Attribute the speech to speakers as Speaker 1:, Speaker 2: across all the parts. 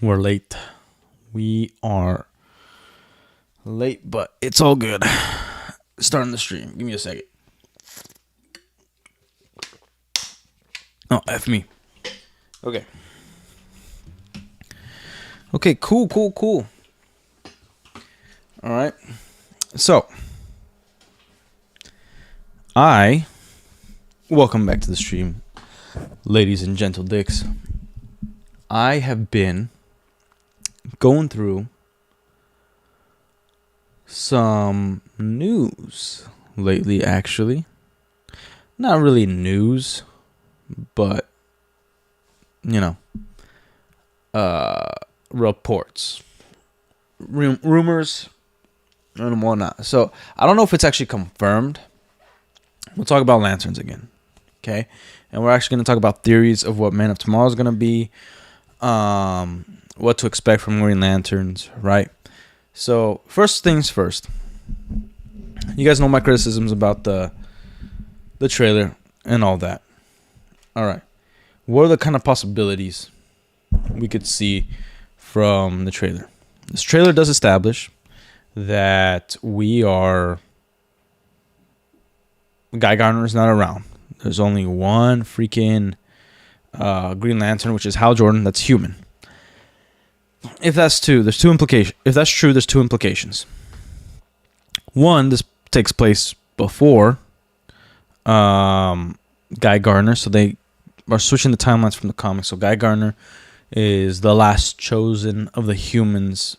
Speaker 1: We're late. We are late, but it's all good. Starting the stream. Give me a second. Oh, F me. Okay. Okay, cool. All right. So, welcome back to the stream, ladies and gentle dicks. I have been going through some news lately, actually. Not really news, but, reports, rumors, and whatnot. So, I don't know if it's actually confirmed. We'll talk about lanterns again, okay? And we're actually going to talk about theories of what Man of Tomorrow is going to be, what to expect from Green Lanterns, right? So, first things first. You guys know my criticisms about the trailer and all that. All right. What are the kind of possibilities we could see from the trailer? This trailer does establish that Guy Gardner is not around. There's only one freaking Green Lantern, which is Hal Jordan. That's human. If that's true, there's two implications. One, this takes place before Guy Gardner, so they are switching the timelines from the comics. So Guy Gardner is the last chosen of the humans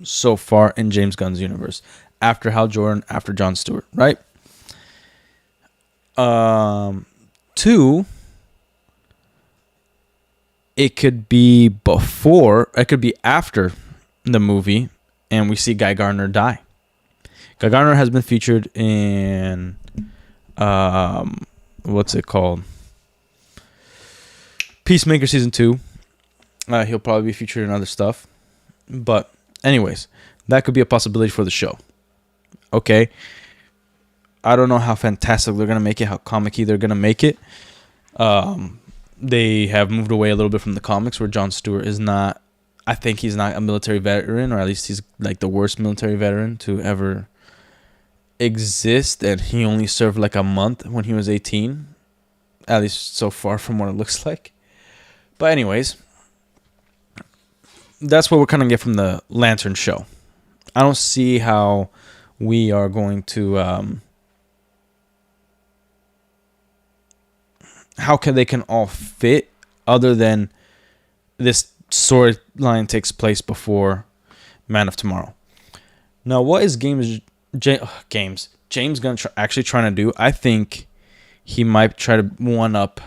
Speaker 1: so far in James Gunn's universe, after Hal Jordan, after John Stewart, right? Two, it could be after the movie, and we see Guy Gardner die. Guy Gardner has been featured in, what's it called? Peacemaker Season 2. He'll probably be featured in other stuff. But anyways, that could be a possibility for the show. Okay. I don't know how fantastic they're going to make it, how comic-y they're going to make it. They have moved away a little bit from the comics, where John Stewart is not, I think he's not a military veteran, or at least he's like the worst military veteran to ever exist, and he only served like a month when he was 18, at least so far from what it looks like. But anyways, that's what we're kind of get from the Lantern show. I don't see how we are going to how they can all fit, other than this storyline takes place before Man of Tomorrow. Now, what is James Gunn actually trying to do? I think he might try to one-up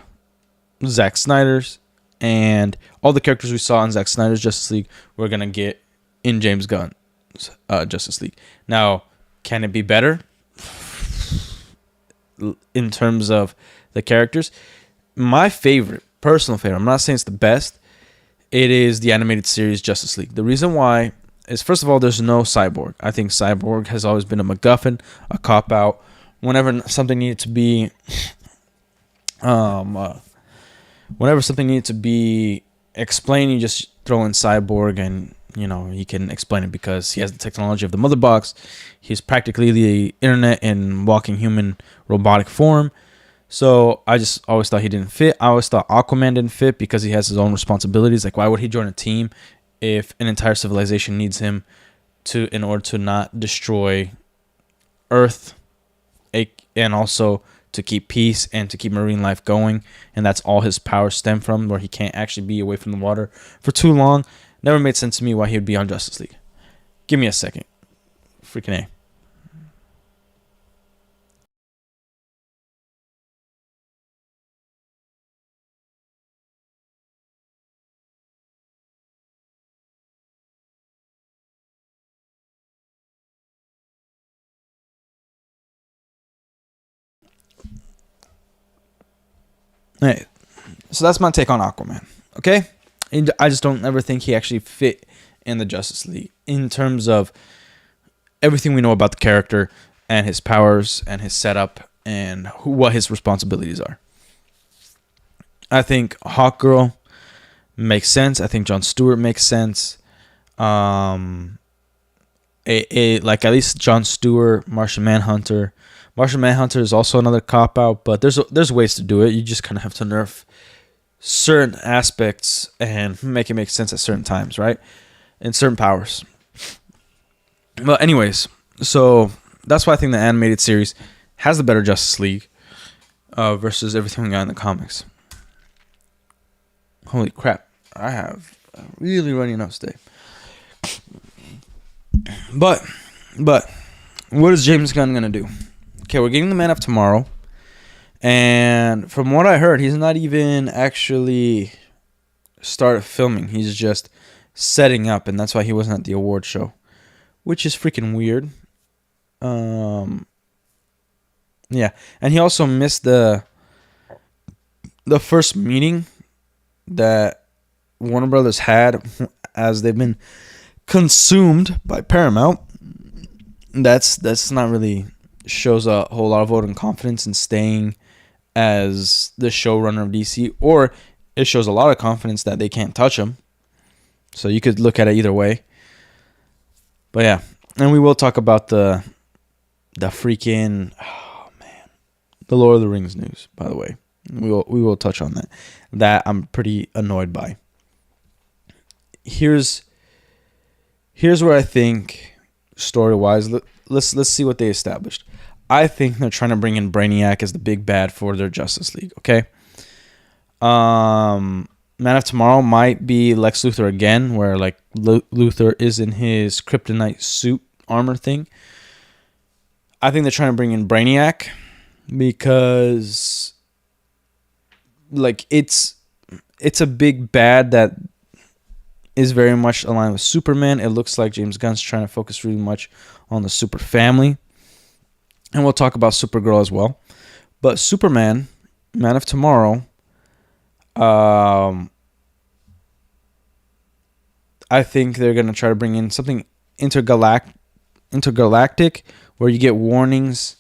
Speaker 1: Zack Snyder's, and all the characters we saw in Zack Snyder's Justice League we're going to get in James Gunn's Justice League. Now, can it be better in terms of the characters? My personal favorite, I'm not saying it's the best, it is the animated series Justice League. The reason why is, first of all, there's no Cyborg. I think Cyborg has always been a MacGuffin, a cop-out. Whenever something needed to be explained, you just throw in Cyborg, and he can explain it because he has the technology of the Mother Box. He's practically the internet in walking human robotic form. So I just always thought he didn't fit. I always thought Aquaman didn't fit because he has his own responsibilities. Like, why would he join a team if an entire civilization needs him in order to not destroy Earth, and also to keep peace and to keep marine life going? And that's all his powers stem from, where he can't actually be away from the water for too long. Never made sense to me why he would be on Justice League. Give me a second. Freaking A. Hey, so that's my take on Aquaman. Okay, I just don't ever think he actually fit in the Justice League in terms of everything we know about the character and his powers and his setup and what his responsibilities are. I think Hawkgirl makes sense. I think Jon Stewart makes sense. Like at least Jon Stewart, Martian Manhunter. Martian Manhunter is also another cop out, but there's ways to do it. You just kind of have to nerf certain aspects and make it make sense at certain times, right? And certain powers. But anyways, so that's why I think the animated series has the better Justice League versus everything we got in the comics. Holy crap. I have a really runny nose today. But what is James Gunn going to do? Okay, we're getting the Man of Tomorrow. And from what I heard, he's not even actually started filming. He's just setting up, and that's why he wasn't at the award show, which is freaking weird. Yeah, and he also missed the first meeting that Warner Brothers had as they've been consumed by Paramount. That's not really shows a whole lot of vote and confidence in staying as the showrunner of DC, or it shows a lot of confidence that they can't touch him. So you could look at it either way. But yeah, and we will talk about the freaking the Lord of the Rings news. By the way, we will touch on that I'm pretty annoyed by. Here's where I think story wise, let's see what they established. I think they're trying to bring in Brainiac as the big bad for their Justice League. Okay. Man of Tomorrow might be Lex Luthor again, where like Luthor is in his kryptonite suit armor thing. I think they're trying to bring in Brainiac because like it's a big bad that is very much aligned with Superman. It looks like James Gunn's trying to focus really much on the super family. And we'll talk about Supergirl as well. But Superman, Man of Tomorrow, I think they're going to try to bring in something intergalactic where you get warnings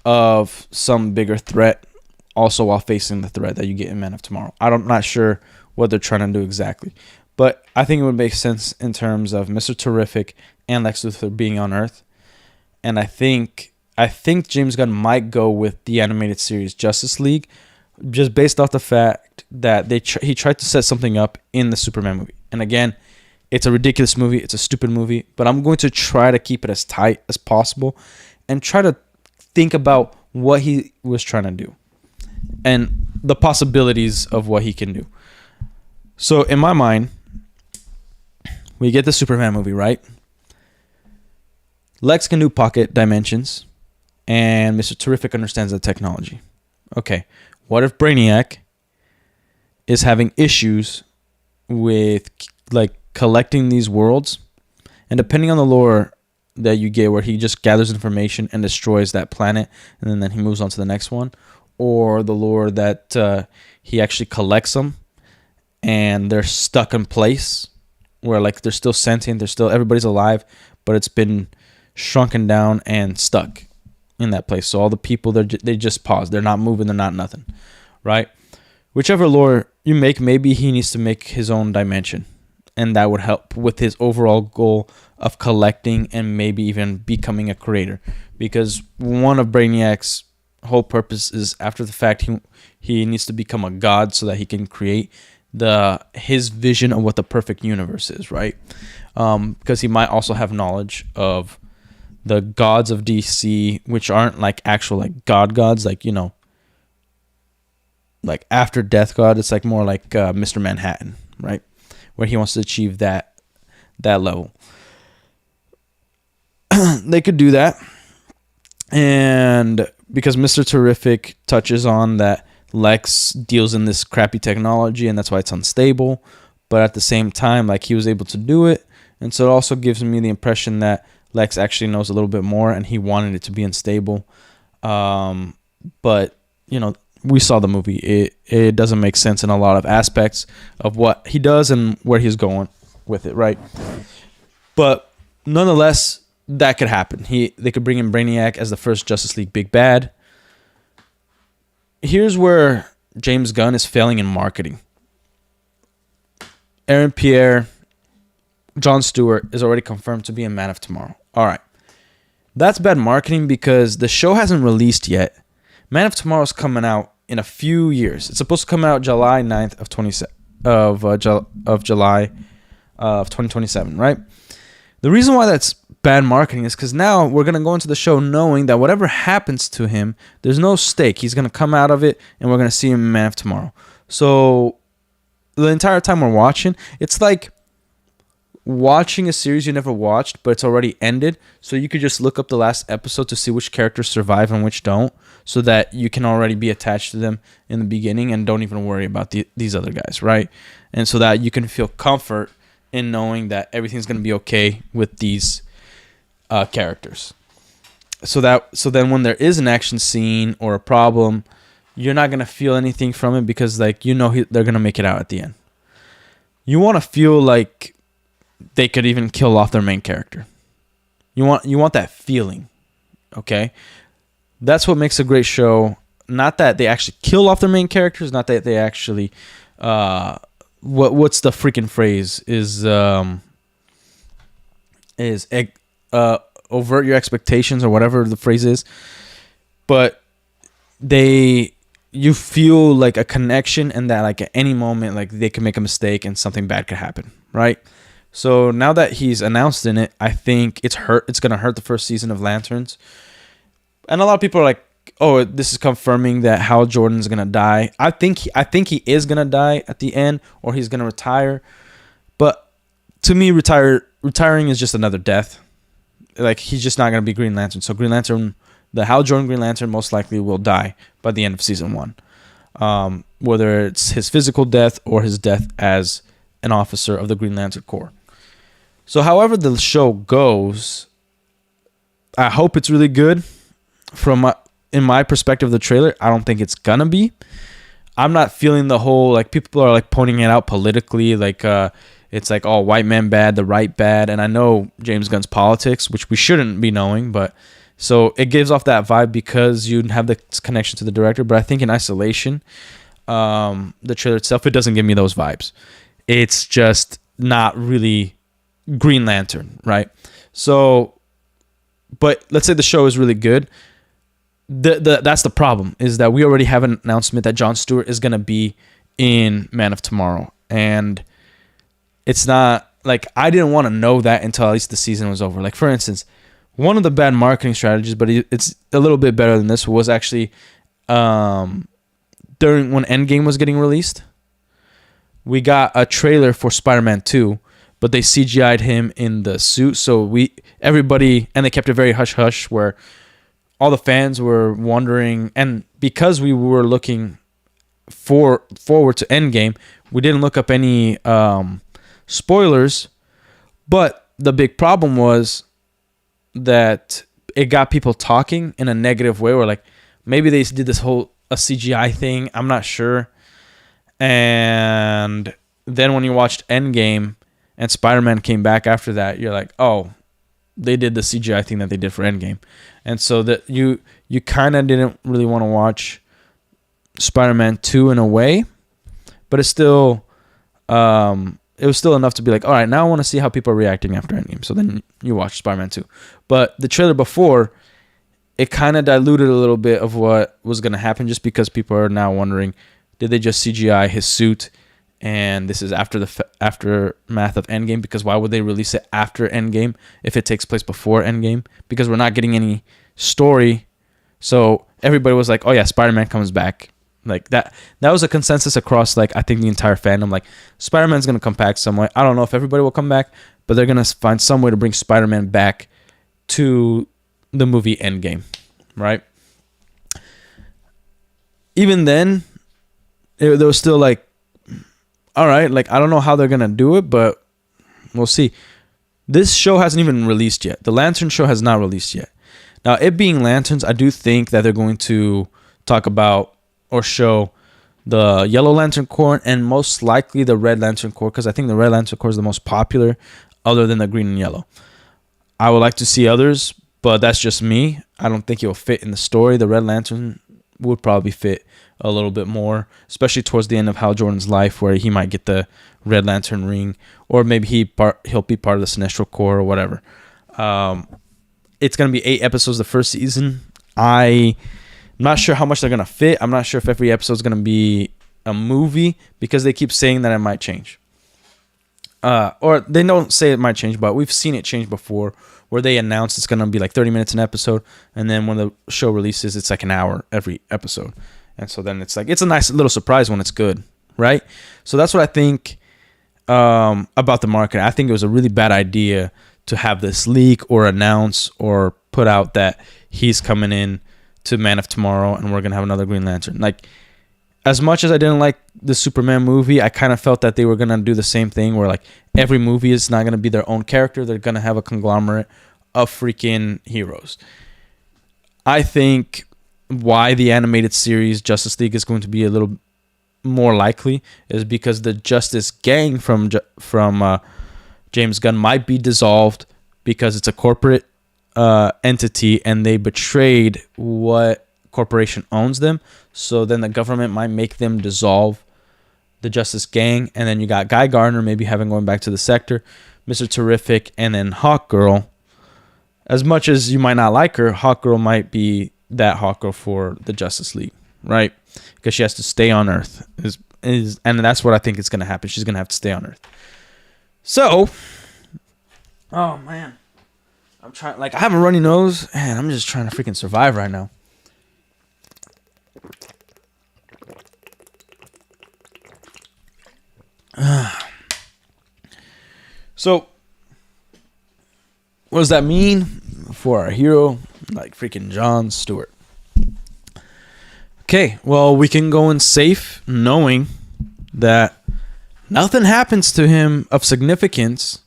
Speaker 1: of some bigger threat also while facing the threat that you get in Man of Tomorrow. I'm not sure what they're trying to do exactly. But I think it would make sense in terms of Mr. Terrific and Lex Luthor being on Earth. And I think James Gunn might go with the animated series Justice League, just based off the fact that he tried to set something up in the Superman movie. And again, it's a ridiculous movie. It's a stupid movie. But I'm going to try to keep it as tight as possible and try to think about what he was trying to do and the possibilities of what he can do. So in my mind, we get the Superman movie, right? Lex can do pocket dimensions, and Mr. Terrific understands the technology. Okay, what if Brainiac is having issues with like collecting these worlds? And depending on the lore that you get, where he just gathers information and destroys that planet, and then he moves on to the next one, or the lore that he actually collects them and they're stuck in place, where like they're still sentient, everybody's alive, but it's been shrunken down and stuck in that place. So all the people, they just pause. They're not moving. They're not nothing, right? Whichever lore you make, maybe he needs to make his own dimension, and that would help with his overall goal of collecting and maybe even becoming a creator. Because one of Brainiac's whole purpose is, after the fact, he needs to become a god so that he can create his vision of what the perfect universe is, right? Because he might also have knowledge of the gods of DC, which aren't like actual like gods, like, you know, like after death god. It's like more like Mr. Manhattan, right? Where he wants to achieve that level. They could do that. And because Mr. Terrific touches on that Lex deals in this crappy technology, and that's why it's unstable, but at the same time, like, he was able to do it, and so it also gives me the impression that Lex actually knows a little bit more, and he wanted it to be unstable. But, you know, we saw the movie. It doesn't make sense in a lot of aspects of what he does and where he's going with it, right? But nonetheless, that could happen. They could bring in Brainiac as the first Justice League big bad. Here's where James Gunn is failing in marketing. Aaron Pierre, Jon Stewart is already confirmed to be in Man of Tomorrow. All right. That's bad marketing because the show hasn't released yet. Man of Tomorrow is coming out in a few years. It's supposed to come out July 9th of July of 2027, right? The reason why that's bad marketing is because now we're going to go into the show knowing that whatever happens to him, there's no stake. He's going to come out of it, and we're going to see him in Man of Tomorrow. So the entire time we're watching, it's like watching a series you never watched, but it's already ended. So you could just look up the last episode to see which characters survive and which don't, so that you can already be attached to them in the beginning and don't even worry about these other guys, right? And so that you can feel comfort in knowing that everything's going to be okay with these characters. So then when there is an action scene or a problem, you're not going to feel anything from it because like they're going to make it out at the end. You want to feel like they could even kill off their main character. You want that feeling, okay? That's what makes a great show. Not that they actually kill off their main characters, not that they actually what's the freaking phrase is overt your expectations or whatever the phrase is, but you feel like a connection and that like at any moment like they can make a mistake and something bad could happen, right? So now that he's announced in it, I think it's going to hurt the first season of Lanterns. And a lot of people are like, oh, this is confirming that Hal Jordan's going to die. I think he is going to die at the end, or he's going to retire. But to me, retiring is just another death. Like, he's just not going to be Green Lantern. So Green Lantern, the Hal Jordan Green Lantern most likely will die by the end of season 1. Whether it's his physical death or his death as an officer of the Green Lantern Corps. So however the show goes, I hope it's really good. In my perspective of the trailer, I don't think it's gonna be. I'm not feeling the whole, like, people are like pointing it out politically, like it's like, oh, white man bad, the right bad. And I know James Gunn's politics, which we shouldn't be knowing, but so it gives off that vibe because you have the connection to the director. But I think in isolation, the trailer itself, it doesn't give me those vibes. It's just not really Green Lantern, right? So, but let's say the show is really good. That's the problem, is that we already have an announcement that Jon Stewart is going to be in Man of Tomorrow. And it's not, like, I didn't want to know that until at least the season was over. Like, for instance, one of the bad marketing strategies, but it's a little bit better than this, was actually during when Endgame was getting released, we got a trailer for Spider-Man 2, but they CGI'd him in the suit. So everybody, and they kept it very hush-hush, where all the fans were wondering, and because we were looking forward to Endgame, we didn't look up any spoilers. But the big problem was that it got people talking in a negative way, or like maybe they did this whole a CGI thing. I'm not sure. And then when you watched Endgame and Spider-Man came back after that, you're like, oh, they did the CGI thing that they did for Endgame. And so that you kind of didn't really want to watch Spider-Man 2 in a way, but it's still it was still enough to be like, all right, now I want to see how people are reacting after Endgame. So then you watch Spider-Man 2. But the trailer before, it kind of diluted a little bit of what was going to happen, just because people are now wondering, did they just CGI his suit? And this is after the aftermath of Endgame, because why would they release it after Endgame if it takes place before Endgame? Because we're not getting any story. So everybody was like, oh yeah, Spider-Man comes back. Like that was a consensus across, like, I think the entire fandom. Like, Spider-Man's going to come back some way. I don't know if everybody will come back, but they're going to find some way to bring Spider-Man back to the movie Endgame, right? Even then, there was still like, all right, like, I don't know how they're going to do it, but we'll see. This show hasn't even released yet. The Lantern show has not released yet. Now, it being Lanterns, I do think that they're going to talk about or show the Yellow Lantern Corps and most likely the Red Lantern Corps, because I think the Red Lantern Corps is the most popular other than the Green and Yellow. I would like to see others, but that's just me. I don't think it will fit in the story. The Red Lantern would probably fit a little bit more, especially towards the end of Hal Jordan's life, where he might get the Red Lantern ring, or maybe he'll be part of the Sinestro Corps or whatever. It's gonna be 8 episodes the first season. I'm not sure how much they're gonna fit. I'm not sure if every episode is gonna be a movie, because they keep saying that it might change. Or they don't say it might change, but we've seen it change before, where they announce it's gonna be like 30 minutes an episode, and then when the show releases, it's like an hour every episode. And so then it's like, it's a nice little surprise when it's good, right? So that's what I think about the market. I think it was a really bad idea to have this leak or announce or put out that he's coming in to Man of Tomorrow and we're going to have another Green Lantern. Like, as much as I didn't like the Superman movie, I kind of felt that they were going to do the same thing, where like every movie is not going to be their own character. They're going to have a conglomerate of freaking heroes. I think why the animated series Justice League is going to be a little more likely is because the Justice Gang from James Gunn might be dissolved, because it's a corporate entity and they betrayed what corporation owns them. So then the government might make them dissolve the Justice Gang, and then you got Guy Gardner maybe going back to the Sector, Mr. Terrific, and then Hawkgirl. As much as you might not like her, Hawkgirl might be that Hawkgirl for the Justice League, right? Because she has to stay on Earth, and that's what I think is going to happen. She's going to have to stay on Earth. So, oh man, I'm trying. Like, I have a runny nose, and I'm just trying to freaking survive right now. So, what does that mean for our hero, like freaking John Stewart? Okay, well, we can go in safe knowing that nothing happens to him of significance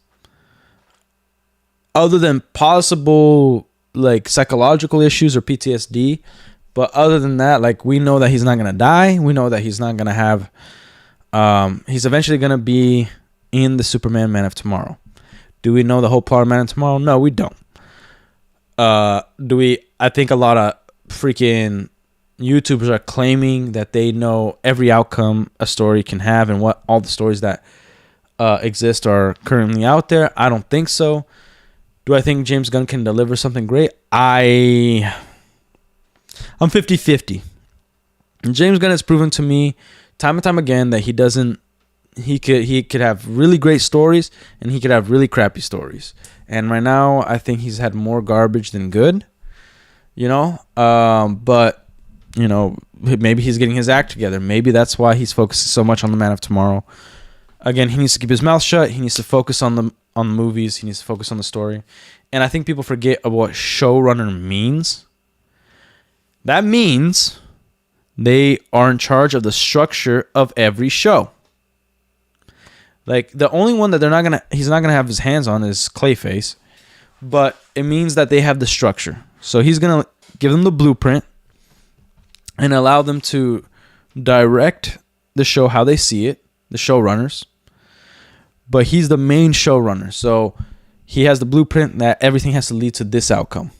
Speaker 1: other than possible like psychological issues or PTSD. But other than that, like, we know that he's not going to die. We know that he's not going to have he's eventually going to be in the Superman Man of Tomorrow. Do we know the whole plot of Man of Tomorrow? No, we don't. Do we? I think a lot of freaking YouTubers are claiming that they know every outcome a story can have and what all the stories that exist are currently out there. I don't think so. Do I think James Gunn can deliver something great? I'm 50-50. James Gunn has proven to me time and time again that he could have really great stories and he could have really crappy stories. And right now, I think he's had more garbage than good, but, maybe he's getting his act together. Maybe that's why he's focusing so much on the Man of Tomorrow. Again, he needs to keep his mouth shut. He needs to focus on the movies. He needs to focus on the story. And I think people forget about what showrunner means. That means they are in charge of the structure of every show. Like, the only one that he's not gonna have his hands on is Clayface, but it means that they have the structure. So he's gonna give them the blueprint and allow them to direct the show how they see it, the showrunners. But he's the main showrunner, so he has the blueprint that everything has to lead to this outcome,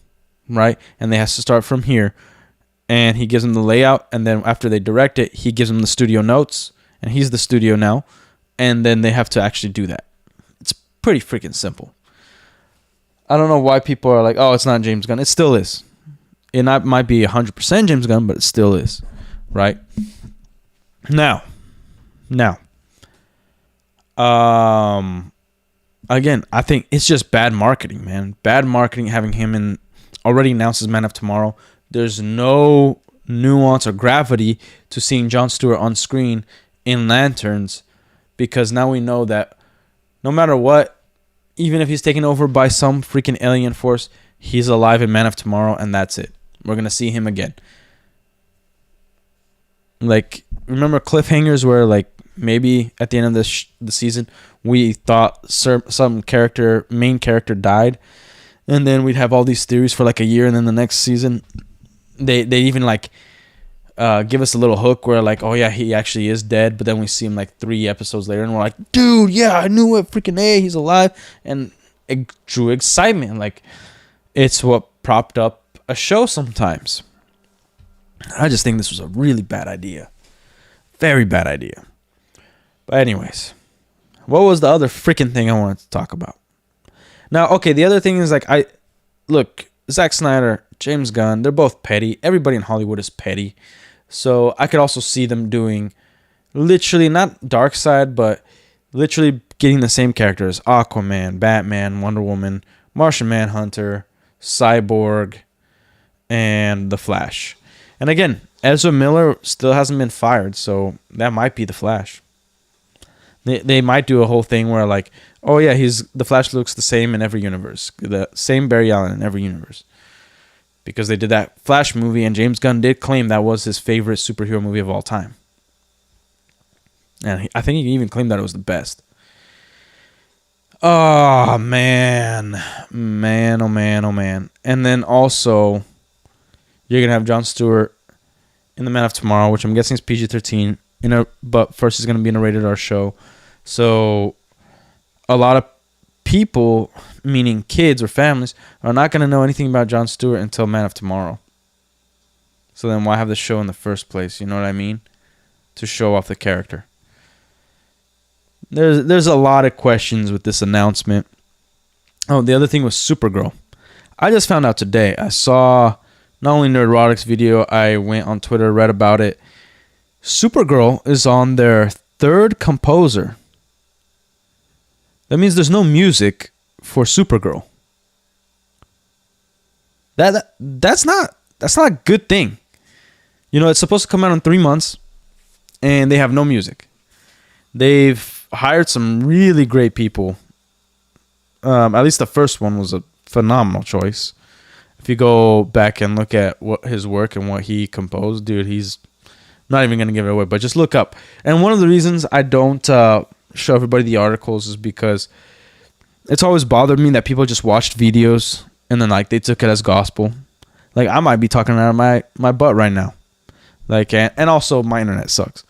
Speaker 1: right? And they have to start from here. And he gives them the layout, and then after they direct it, he gives them the studio notes, and he's the studio now. And then they have to actually do that. It's pretty freaking simple. I don't know why people are like, oh, it's not James Gunn. It still is. It might be 100% James Gunn, but it still is. Right? Now. Again, I think it's just bad marketing, man. Bad marketing having him in already announced as Man of Tomorrow. There's no nuance or gravity to seeing John Stewart on screen in Lanterns, because now we know that no matter what, even if he's taken over by some freaking alien force, he's alive in Man of Tomorrow, and that's it. We're going to see him again. Like, remember cliffhangers where, like, maybe at the end of the season, we thought some main character died, and then we'd have all these theories for like a year, and then the next season, they even like give us a little hook where like, oh yeah, he actually is dead, but then we see him like 3 episodes later, and we're like, dude, yeah, I knew it, freaking A, he's alive, and it drew excitement. Like, it's what propped up a show sometimes. I just think this was a really bad idea. Very bad idea. But anyways, what was the other freaking thing I wanted to talk about? Now, okay, the other thing is like look, Zack Snyder, James Gunn, they're both petty. Everybody in Hollywood is petty. So I could also see them doing literally not Darkseid, but literally getting the same characters: Aquaman, Batman, Wonder Woman, Martian Manhunter, Cyborg, and The Flash. And again, Ezra Miller still hasn't been fired, so that might be The Flash. They might do a whole thing where like, oh yeah, The Flash looks the same in every universe. The same Barry Allen in every universe. Because they did that Flash movie, and James Gunn did claim that was his favorite superhero movie of all time. And I think he even claimed that it was the best. Oh, man. Man, oh, man, oh, man. And then also, you're going to have Jon Stewart in The Man of Tomorrow, which I'm guessing is PG-13, but first is going to be in a rated R show. So a lot of people, meaning kids or families, are not going to know anything about Jon Stewart until Man of Tomorrow. So then why have the show in the first place? You know what I mean? To show off the character. There's a lot of questions with this announcement. Oh, the other thing was Supergirl. I just found out today. I saw not only Nerdrotic's video, I went on Twitter, read about it. Supergirl is on their third composer. That means there's no music for Supergirl. That's not a good thing. You know, it's supposed to come out in 3 months, and they have no music. They've hired some really great people. At least the first one was a phenomenal choice. If you go back and look at what his work and what he composed, dude, he's not even going to give it away, but just look up. And one of the reasons I don't show everybody the articles is because it's always bothered me that people just watched videos and then like they took it as gospel. Like I might be talking out of my butt right now. Like and also my internet sucks.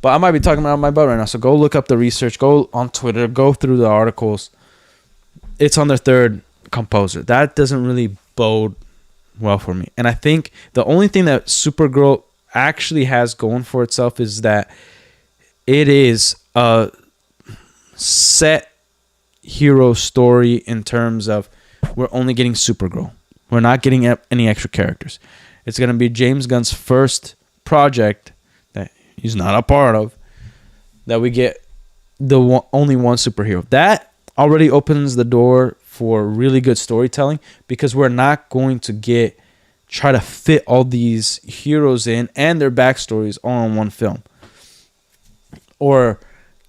Speaker 1: But I might be talking about my butt right now. So go look up the research. Go on Twitter. Go through the articles. It's on their third composer. That doesn't really bode well for me. And I think the only thing that Supergirl actually has going for itself is that it is a set hero story in terms of we're only getting Supergirl. We're not getting any extra characters. It's going to be James Gunn's first project that he's not a part of, that we get only one superhero. That already opens the door for really good storytelling, because we're not going to try to fit all these heroes in and their backstories all in one film, or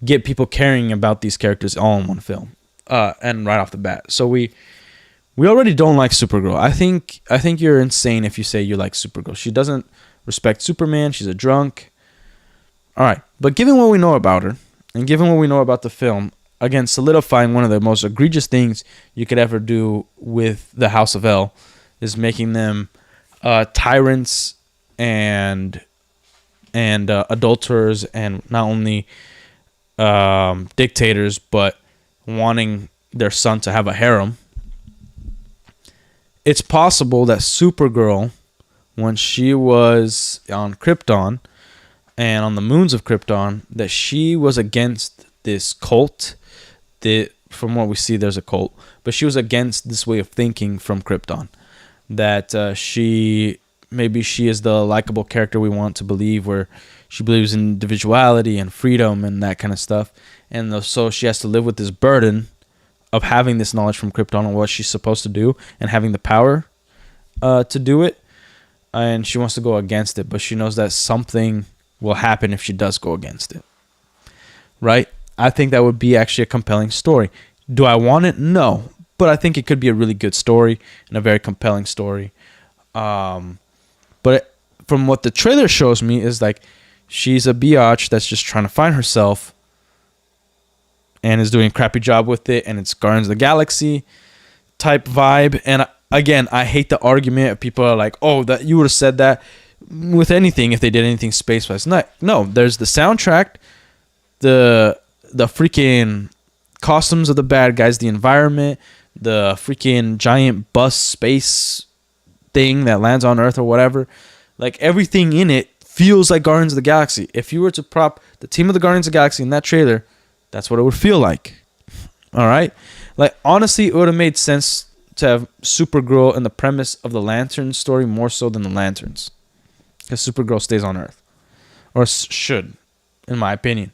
Speaker 1: get people caring about these characters all in one film, and right off the bat. So we already don't like Supergirl. I think you're insane if you say you like Supergirl. She doesn't respect Superman. She's a drunk. All right. But given what we know about her, and given what we know about the film, again, solidifying one of the most egregious things you could ever do with the House of L is making them tyrants and adulterers, and not only dictators, but wanting their son to have a harem. It's possible that Supergirl, when she was on Krypton and on the moons of Krypton, that she was against this cult. From what we see, there's a cult, but she was against this way of thinking from Krypton. That she is the likable character we want to believe, where she believes in individuality and freedom and that kind of stuff. And so she has to live with this burden of having this knowledge from Krypton on what she's supposed to do and having the power to do it. And she wants to go against it, but she knows that something will happen if she does go against it. Right? I think that would be actually a compelling story. Do I want it? No. But I think it could be a really good story and a very compelling story. But from what the trailer shows me is like she's a biatch that's just trying to find herself and is doing a crappy job with it, and it's Guardians of the Galaxy type vibe. And again, I hate the argument of people are like, oh, that you would have said that with anything if they did anything space-wise. No, there's the soundtrack, the freaking costumes of the bad guys, the environment, the freaking giant bus space thing that lands on Earth or whatever, Like everything in it feels like Guardians of the Galaxy. If you were to prop the team of the Guardians of the Galaxy in that trailer, that's what it would feel like. All right? Like honestly, it would have made sense to have Supergirl in the premise of the Lantern story more so than the Lanterns. Because Supergirl stays on Earth. Or should, in my opinion.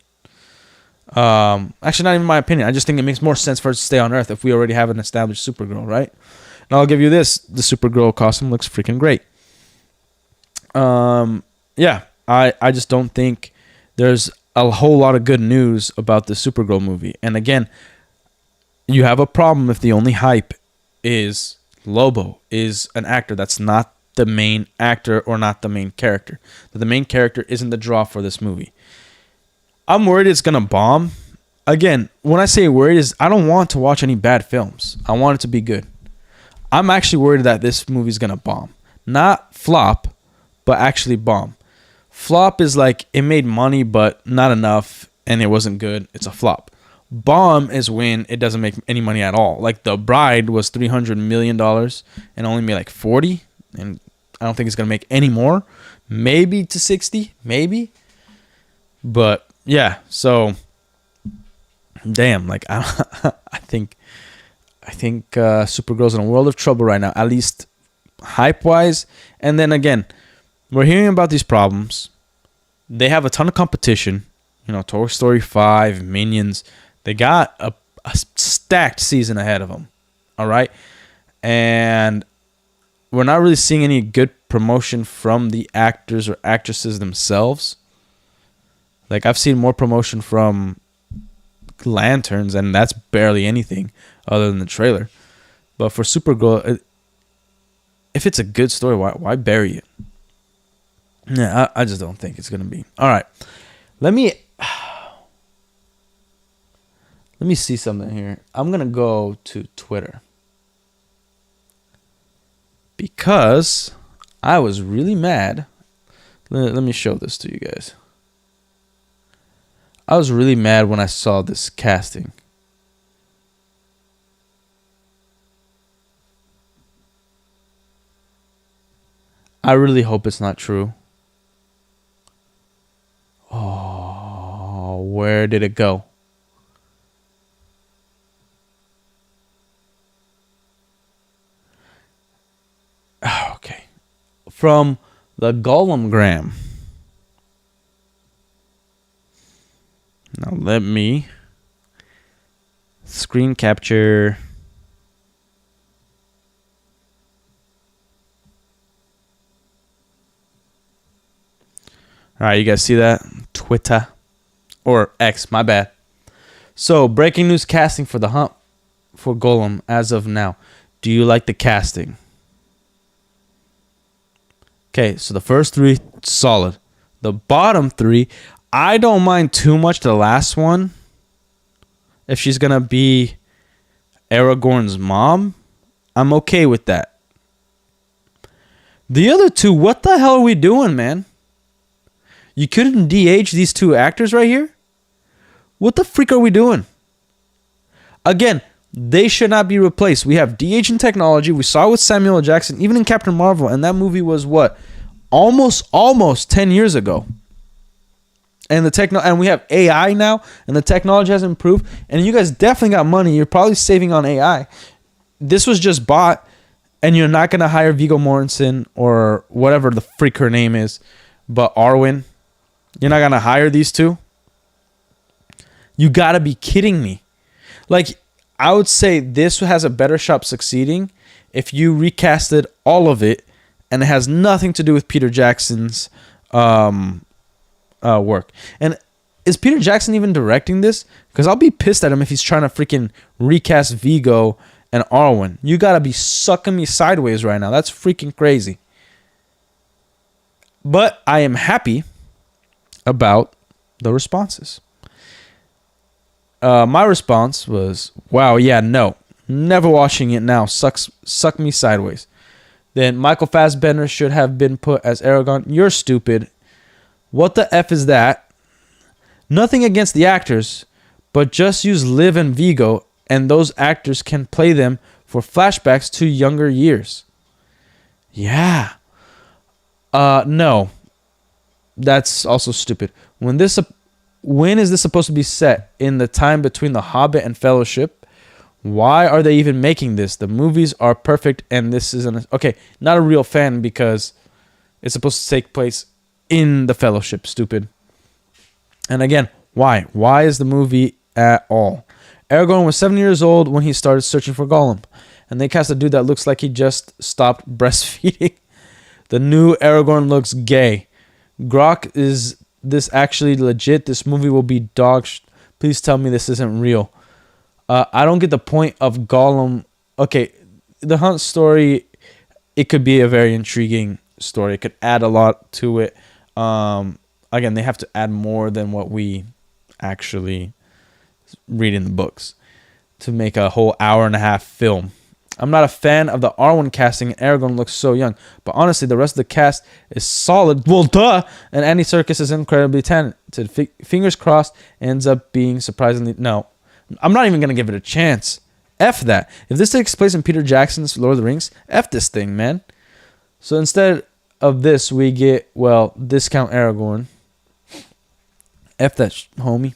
Speaker 1: Actually, not even my opinion. I just think it makes more sense for her to stay on Earth if we already have an established Supergirl, right? And I'll give you this. The Supergirl costume looks freaking great. Yeah, I just don't think there's a whole lot of good news about the Supergirl movie. And again, you have a problem if the only hype is Lobo is an actor that's not the main actor or not the main character. That the main character isn't the draw for this movie. I'm worried it's going to bomb. Again, when I say worried is I don't want to watch any bad films. I want it to be good. I'm actually worried that this movie is going to bomb. Not flop, but actually bomb. Flop is like it made money but not enough and it wasn't good. It's a flop. Bomb is when it doesn't make any money at all. Like The Bride was $300 million and only made like 40, and I don't think it's going to make any more. Maybe to 60, maybe. But yeah, so damn, like I think Supergirl's in a world of trouble right now, at least hype wise. And then again, we're hearing about these problems. They have a ton of competition. You know, Toy Story 5, Minions. They got a stacked season ahead of them. All right, and we're not really seeing any good promotion from the actors or actresses themselves. Like I've seen more promotion from Lanterns, and that's barely anything other than the trailer. But for Supergirl, if it's a good story, why bury it? Yeah, I just don't think it's gonna be. All right, let me see something here. I'm gonna go to Twitter because I was really mad. Let me show this to you guys. I was really mad when I saw this casting. I really hope it's not true. Oh, where did it go? Okay. From the Gollumgram. Now let me screen capture. All right, you guys see that? Twitter or X, my bad. So, breaking news casting for the hump for Gollum as of now. Do you like the casting? Okay, so the first three, solid. The bottom three, I don't mind too much the last one. If she's going to be Aragorn's mom, I'm okay with that. The other two, what the hell are we doing, man? You couldn't de-age these two actors right here? What the freak are we doing? Again, they should not be replaced. We have de-aging technology. We saw it with Samuel L. Jackson, even in Captain Marvel, and that movie was what? Almost 10 years ago. And and we have AI now, and the technology has improved. And you guys definitely got money. You're probably saving on AI. This was just bought, and you're not gonna hire Viggo Mortensen or whatever the freak her name is, but Arwen. You're not gonna hire these two. You gotta be kidding me. Like, I would say this has a better shot succeeding if you recasted all of it, and it has nothing to do with Peter Jackson's work. And is Peter Jackson even directing this? Because I'll be pissed at him if he's trying to freaking recast Viggo and Arwen. You gotta be sucking me sideways right now. That's freaking crazy. But I am happy about the responses. My response was, wow, yeah, no. Never watching it now. Suck me sideways. Then Michael Fassbender should have been put as Aragorn. You're stupid. What the F is that? Nothing against the actors, but just use Liv and Viggo, and those actors can play them for flashbacks to younger years. Yeah. No, that's also stupid. When is this supposed to be set? In the time between The Hobbit and Fellowship? Why are they even making this? The movies are perfect, and this isn't okay. Not a real fan because it's supposed to take place in the Fellowship. Stupid. And again, why? Why is the movie at all? Aragorn was 7 years old when he started searching for Gollum, and they cast a dude that looks like he just stopped breastfeeding. The new Aragorn looks gay. Grok, is this actually legit? This movie will be dog Please tell me this isn't real. I don't get the point of Gollum. Okay, the Hunt story, it could be a very intriguing story. It could add a lot to it. Again, they have to add more than what we actually read in the books to make a whole hour and a half film. I'm not a fan of the Arwen casting, and Aragorn looks so young. But honestly, the rest of the cast is solid. Well, duh! And Andy Serkis is incredibly talented. Fingers crossed, ends up being surprisingly... No, I'm not even going to give it a chance. F that. If this takes place in Peter Jackson's Lord of the Rings, F this thing, man. So instead of this, we get, well, discount Aragorn. F that, homie.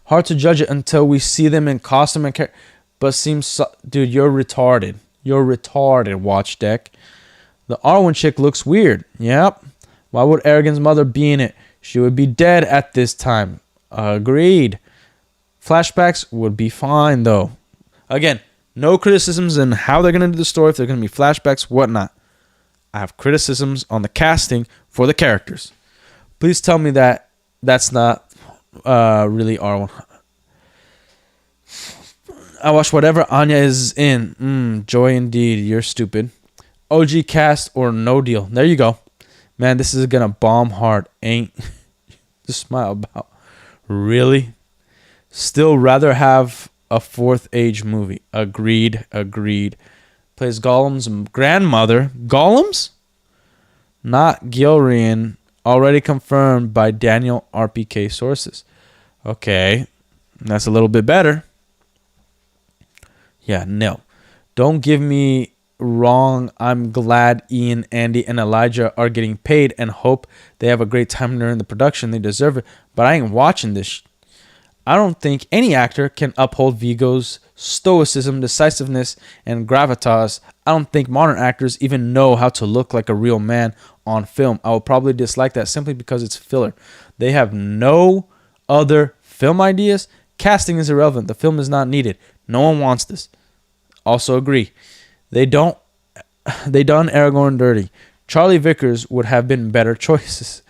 Speaker 1: Hard to judge it until we see them in costume and character. But seems... Dude, you're retarded. You're retarded, Watch Deck. The Arwen chick looks weird. Yep. Why would Aragorn's mother be in it? She would be dead at this time. Agreed. Flashbacks would be fine, though. Again, no criticisms in how they're going to do the story, if they're going to be flashbacks, whatnot. I have criticisms on the casting for the characters. Please tell me that that's not really Arwen. I watch whatever Anya is in. Joy indeed. You're stupid. OG cast or no deal. There you go. Man, this is going to bomb hard. Ain't. Just smile about. Really? Still rather have a fourth age movie. Agreed. Plays Gollum's grandmother. Gollum's? Not Gilrian. Already confirmed by Daniel RPK sources. Okay. That's a little bit better. Yeah, no. Don't give me wrong. I'm glad Ian, Andy, and Elijah are getting paid and hope they have a great time during the production. They deserve it. But I ain't watching this. I don't think any actor can uphold Viggo's stoicism, decisiveness, and gravitas. I don't think modern actors even know how to look like a real man on film. I will probably dislike that simply because it's filler. They have no other film ideas. Casting is irrelevant. The film is not needed. No one wants this. Also agree. They done Aragorn dirty. Charlie Vickers would have been better choices.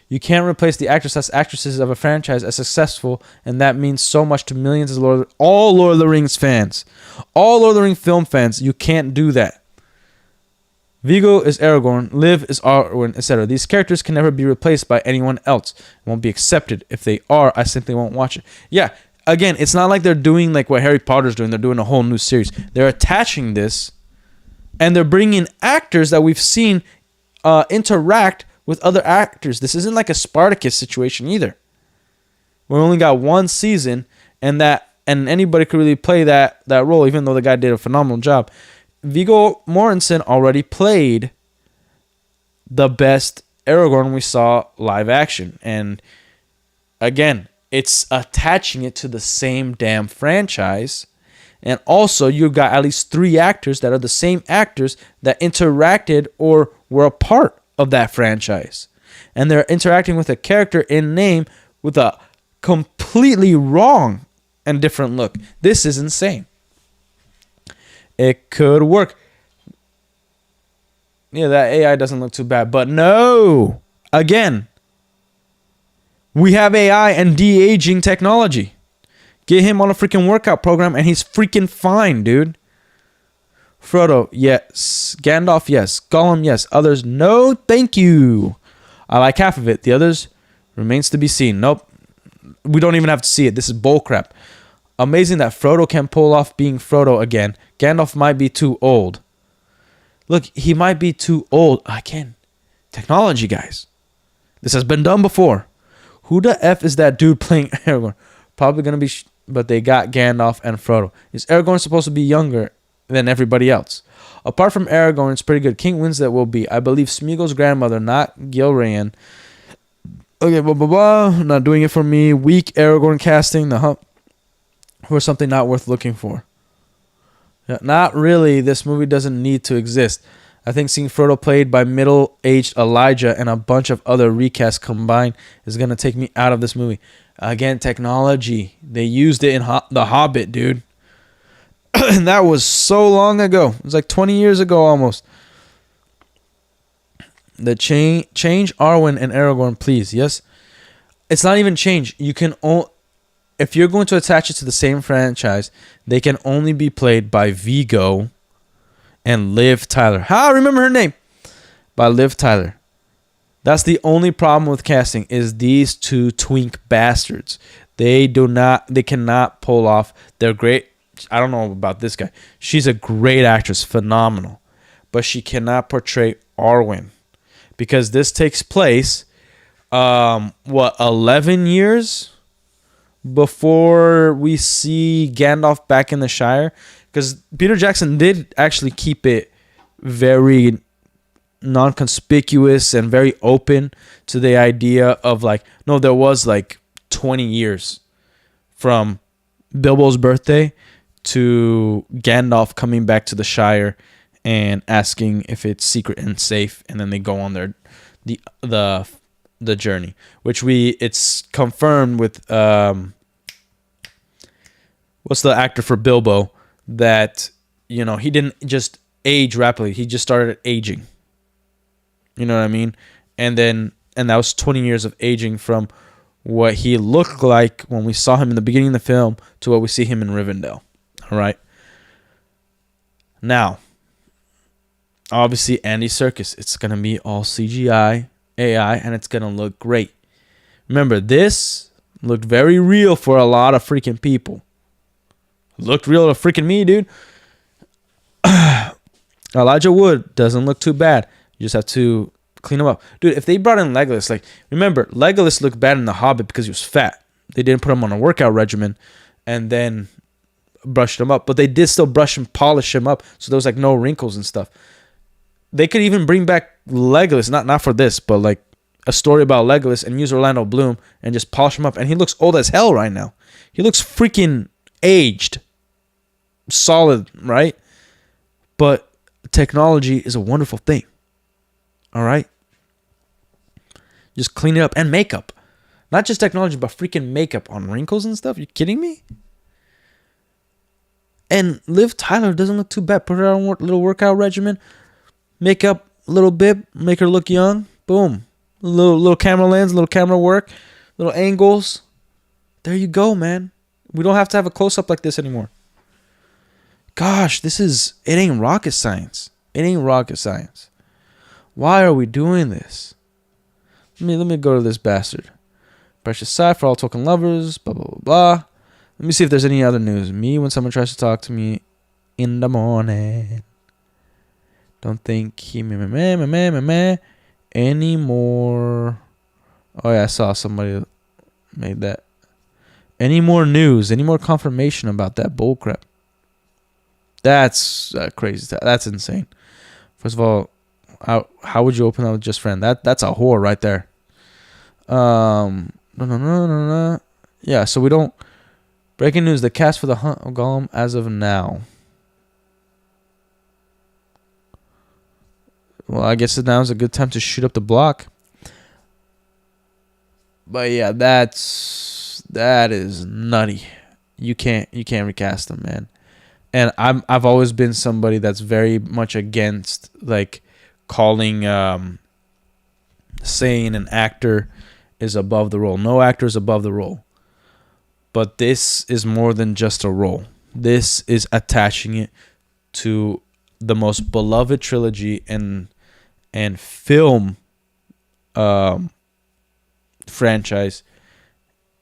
Speaker 1: You can't replace the actresses of a franchise as successful, and that means so much to millions of all Lord of the Rings fans. All Lord of the Rings film fans. You can't do that. Viggo is Aragorn, Liv is Arwen, etc. These characters can never be replaced by anyone else. It won't be accepted. If they are, I simply won't watch it. Yeah. Again, it's not like they're doing like what Harry Potter's doing. They're doing a whole new series. They're attaching this, and they're bringing actors that we've seen interact with other actors. This isn't like a Spartacus situation either. We only got one season, and anybody could really play that role, even though the guy did a phenomenal job. Viggo Mortensen already played the best Aragorn we saw live action, and again, it's attaching it to the same damn franchise. And also, you've got at least 3 actors that are the same actors that interacted or were a part of that franchise. And they're interacting with a character in name with a completely wrong and different look. This is insane. It could work. Yeah, that AI doesn't look too bad. But no! Again, we have AI and de-aging technology. Get him on a freaking workout program and he's freaking fine, dude. Frodo, yes. Gandalf, yes. Gollum, yes. Others, no, thank you. I like half of it. The others remains to be seen. Nope. We don't even have to see it. This is bullcrap. Amazing that Frodo can pull off being Frodo again. Gandalf might be too old. Look, he might be too old. Again, technology, guys. This has been done before. Who the F is that dude playing Aragorn? Probably going to be... but they got Gandalf and Frodo. Is Aragorn supposed to be younger than everybody else? Apart from Aragorn, it's pretty good. King Winslet will be, I believe, Smeagol's grandmother, not Gilrayan. Okay, blah, blah, blah. Not doing it for me. Weak Aragorn casting. The hump. For something not worth looking for. Yeah, not really. This movie doesn't need to exist. I think seeing Frodo played by middle-aged Elijah and a bunch of other recasts combined is going to take me out of this movie. Again, technology. They used it in The Hobbit, dude. And that was so long ago. It was like 20 years ago almost. The change Arwen and Aragorn, please. Yes. It's not even change. You can if you're going to attach it to the same franchise, they can only be played by Viggo and Liv Tyler. How I remember her name? By Liv Tyler. That's the only problem with casting is these two twink bastards. They cannot pull off. They're great. I don't know about this guy. She's a great actress, phenomenal. But she cannot portray Arwen. Because this takes place 11 years before we see Gandalf back in the Shire? Because Peter Jackson did actually keep it very non-conspicuous and very open to the idea of there was 20 years from Bilbo's birthday to Gandalf coming back to the Shire and asking if it's secret and safe, and then they go on the journey, which it's confirmed with what's the actor for Bilbo, that he didn't just age rapidly, he just started aging. You know what I mean? And that was 20 years of aging from what he looked like when we saw him in the beginning of the film to what we see him in Rivendell. All right. Now, obviously, Andy Serkis. It's going to be all CGI, AI, and it's going to look great. Remember, this looked very real for a lot of freaking people. It looked real to freaking me, dude. Elijah Wood doesn't look too bad. You just have to clean him up. Dude, if they brought in Legolas, remember, Legolas looked bad in The Hobbit because he was fat. They didn't put him on a workout regimen and then brushed him up. But they did still brush and polish him up, so there was no wrinkles and stuff. They could even bring back Legolas, not for this, but a story about Legolas and use Orlando Bloom and just polish him up. And he looks old as hell right now. He looks freaking aged. Solid, right? But technology is a wonderful thing. All right? Just clean it up. And makeup. Not just technology, but freaking makeup on wrinkles and stuff. You kidding me? And Liv Tyler doesn't look too bad. Put her on a little workout regimen. Make up a little bit. Make her look young. Boom. Little camera lens, little camera work. Little angles. There you go, man. We don't have to have a close-up like this anymore. Gosh, it ain't rocket science. It ain't rocket science. Why are we doing this? Let me go to this bastard. Precious side for all Tolkien lovers. Blah, blah, blah, blah. Let me see if there's any other news. Me when someone tries to talk to me in the morning. Don't think he anymore. Oh yeah, I saw somebody made that. Any more news? Any more confirmation about that bullcrap? That's crazy. That's insane. First of all, how would you open up with just friend? That's a whore right there. No. Yeah, so we don't. Breaking news: the cast for the Hunt of Gollum as of now. Well, I guess now is a good time to shoot up the block. But yeah, that is nutty. You can't recast them, man. And I've always been somebody that's very much against calling saying an actor is above the role. No actor is above the role. But this is more than just a role. This is attaching it to the most beloved trilogy and film franchise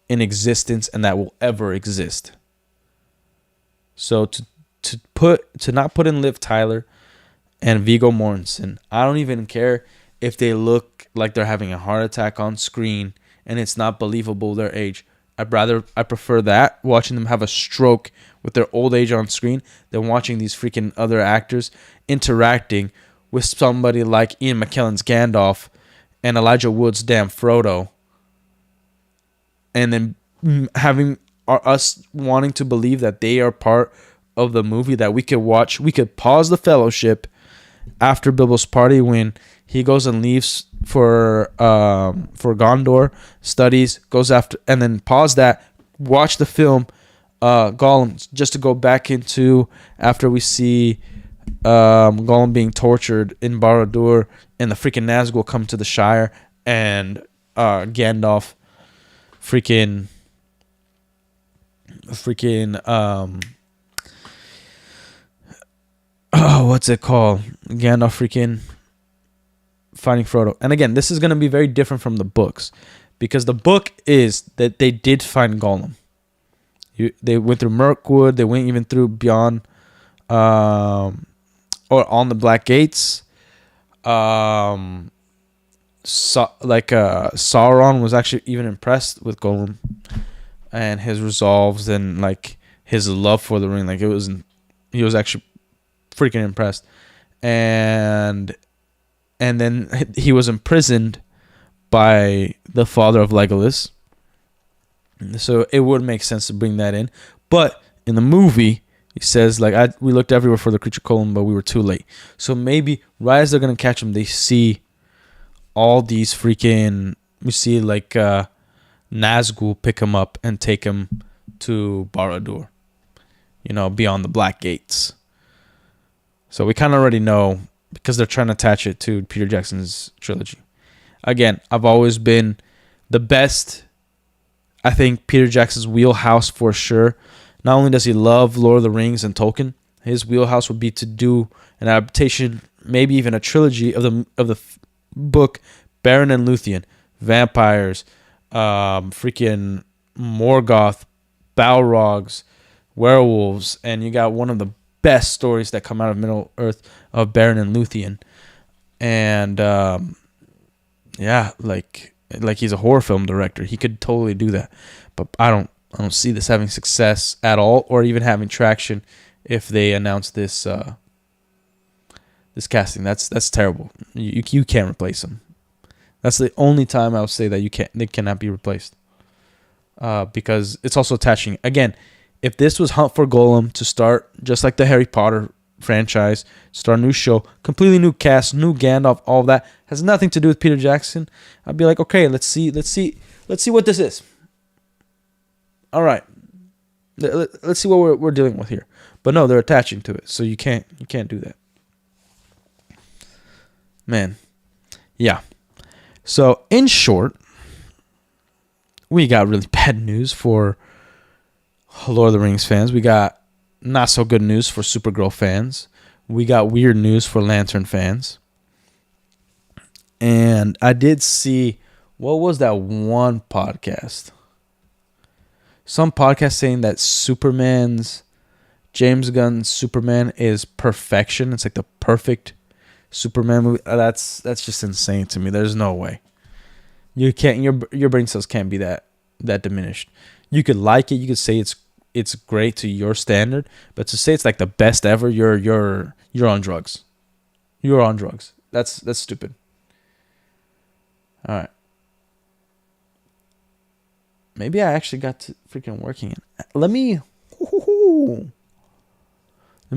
Speaker 1: in existence and that will ever exist. So to not put in Liv Tyler and Viggo Mortensen, I don't even care if they look like they're having a heart attack on screen and it's not believable their age. I prefer that, watching them have a stroke with their old age on screen, than watching these freaking other actors interacting with somebody like Ian McKellen's Gandalf and Elijah Wood's damn Frodo, and then having us wanting to believe that they are part of the movie that we could watch. We could pause the Fellowship after Bilbo's party when he goes and leaves for Gondor, studies, goes after, and then pause that, watch the film Gollum, just to go back into after we see Gollum being tortured in Barad-dûr, and the freaking Nazgul come to the Shire, and Gandalf freaking what's it called? Gandalf freaking finding Frodo. And again, this is going to be very different from the books, because the book is that they did find Gollum. They went through Mirkwood. They went even through beyond, or on the Black Gates. Sauron was actually even impressed with Gollum and his resolves and like his love for the ring. Like he was actually freaking impressed. And then he was imprisoned by the father of Legolas. So it would make sense to bring that in. But in the movie, he says, like, we looked everywhere for the creature Gollum, but we were too late. So maybe right as they're going to catch him, they see all these freaking, we see like Nazgul pick him up and take him to Barad-dûr, beyond the Black Gates. So we kind of already know, because they're trying to attach it to Peter Jackson's trilogy. Again, I've always been the best. I think Peter Jackson's wheelhouse for sure. Not only does he love Lord of the Rings and Tolkien, his wheelhouse would be to do an adaptation, maybe even a trilogy of the book Beren and Luthien, vampires, freaking Morgoth, Balrogs, werewolves, and you got one of the best stories that come out of Middle Earth of Beren and Luthien, and like he's a horror film director. He could totally do that, but I don't see this having success at all, or even having traction if they announce this this casting. That's terrible. You can't replace him. That's the only time I would say that they cannot be replaced, because it's also attaching. Again, if this was Hunt for Gollum to start, just like the Harry Potter franchise, start a new show, completely new cast, new Gandalf, all of that, has nothing to do with Peter Jackson, I'd be like, okay, let's see what this is. All right, let's see what we're dealing with here. But no, they're attaching to it, so you can't do that, man. Yeah. So in short, we got really bad news for Lord of the Rings fans. We got not so good news for Supergirl fans. We got weird news for Lantern fans. And I did see, what was that one podcast? Some podcast saying that James Gunn's Superman is perfection. It's like the perfect Superman movie. That's just insane to me. There's no way. You can't. Your brain cells can't be that diminished. You could like it. You could say it's great to your standard, but to say it's like the best ever, you're on drugs. You're on drugs. That's stupid. All right. Maybe I actually got to freaking working it. Let me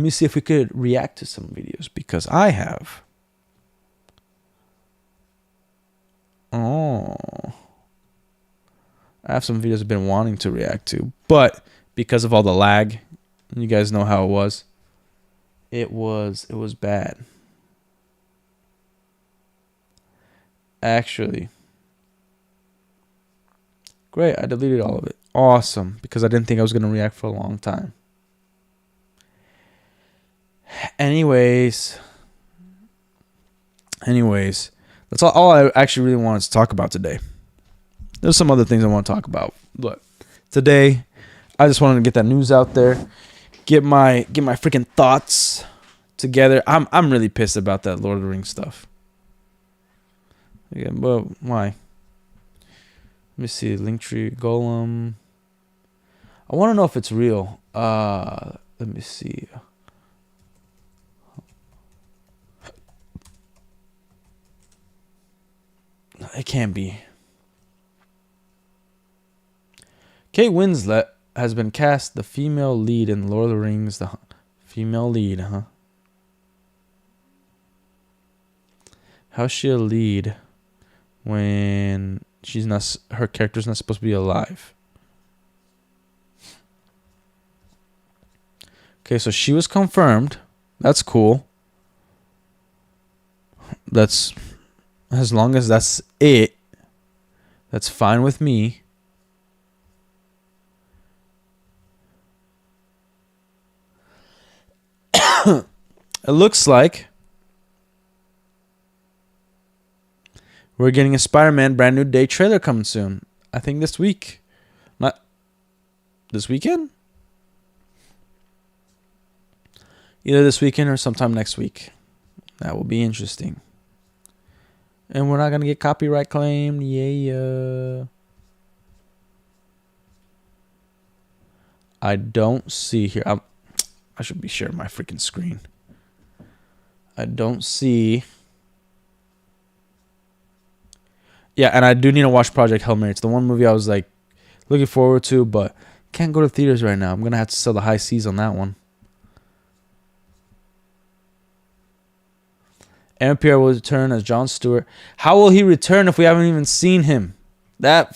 Speaker 1: see if we could react to some videos, because I have. I have some videos I've been wanting to react to, but because of all the lag, you guys know how it was. It was bad. Actually, great. I deleted all of it. Awesome, because I didn't think I was going to react for a long time. Anyways, that's all I actually really wanted to talk about today. There's some other things I want to talk about, but today I just wanted to get that news out there, get my freaking thoughts together. I'm really pissed about that Lord of the Rings stuff. Yeah, but why? Let me see. Linktree, Gollum. I want to know if it's real. Let me see. It can't be. Kate Winslet has been cast the female lead in Lord of the Rings. The female lead, huh? How's she a lead when she's not? Her character's not supposed to be alive. Okay, so she was confirmed. That's cool. That's as long as that's it. That's fine with me. It looks like we're getting a Spider-Man brand new day trailer coming soon. I think this week. Not this weekend? Either this weekend or sometime next week. That will be interesting. And we're not going to get copyright claimed. Yeah. I don't see here. I should be sharing my freaking screen. I don't see. Yeah, and I do need to watch Project Hail Mary. It's the one movie I was like looking forward to, but can't go to theaters right now. I'm going to have to sell the high seas on that one. Aaron Pierre will return as Jon Stewart. How will he return if we haven't even seen him? It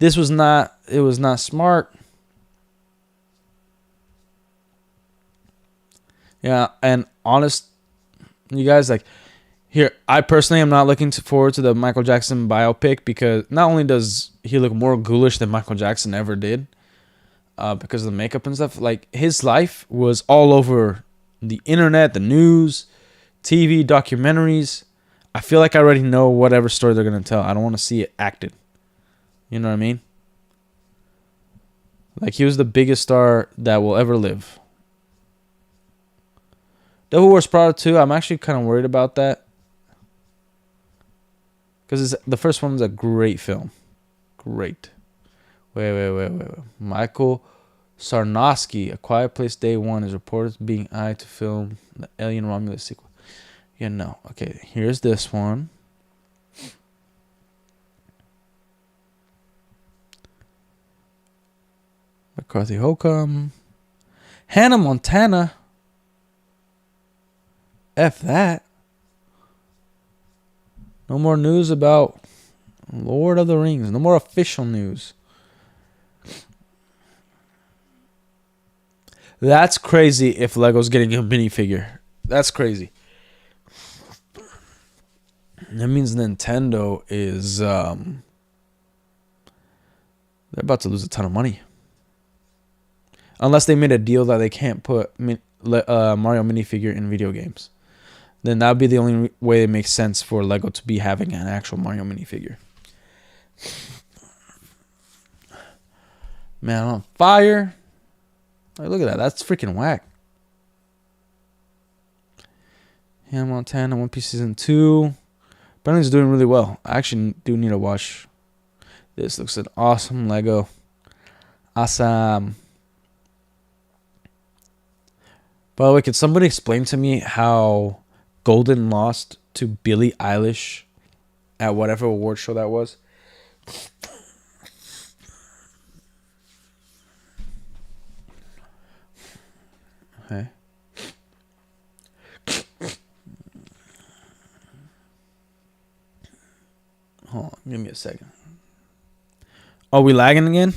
Speaker 1: was not smart. Yeah, and honest, you guys, like, here, I personally am not looking forward to the Michael Jackson biopic because not only does he look more ghoulish than Michael Jackson ever did, because of the makeup and stuff, like, his life was all over the internet, the news, TV, documentaries. I feel like I already know whatever story they're going to tell. I don't want to see it acted. You know what I mean? Like, he was the biggest star that will ever live. Devil Wears Prada 2, I'm actually kind of worried about that. Because the first one was a great film. Great. Wait. Michael Sarnowski, A Quiet Place Day 1 is reported being eyed to film the Alien Romulus sequel. Yeah, no. Okay, here's this one. McCarthy Holcomb. Hannah Montana. F that. No more news about Lord of the Rings. No more official news. That's crazy if Lego's getting a minifigure. That's crazy. That means Nintendo is they're about to lose a ton of money. Unless they made a deal that they can't put Mario minifigure in video games. Then that would be the only way it makes sense for Lego to be having an actual Mario minifigure. Man, on fire. Like, look at that. That's freaking whack. Hannah Montana, One Piece Season 2. Brennan's doing really well. I actually do need to watch. This looks an awesome Lego. Awesome. By the way, could somebody explain to me how Golden lost to Billie Eilish at whatever award show that was? Okay. Hold on, give me a second. Are we lagging again?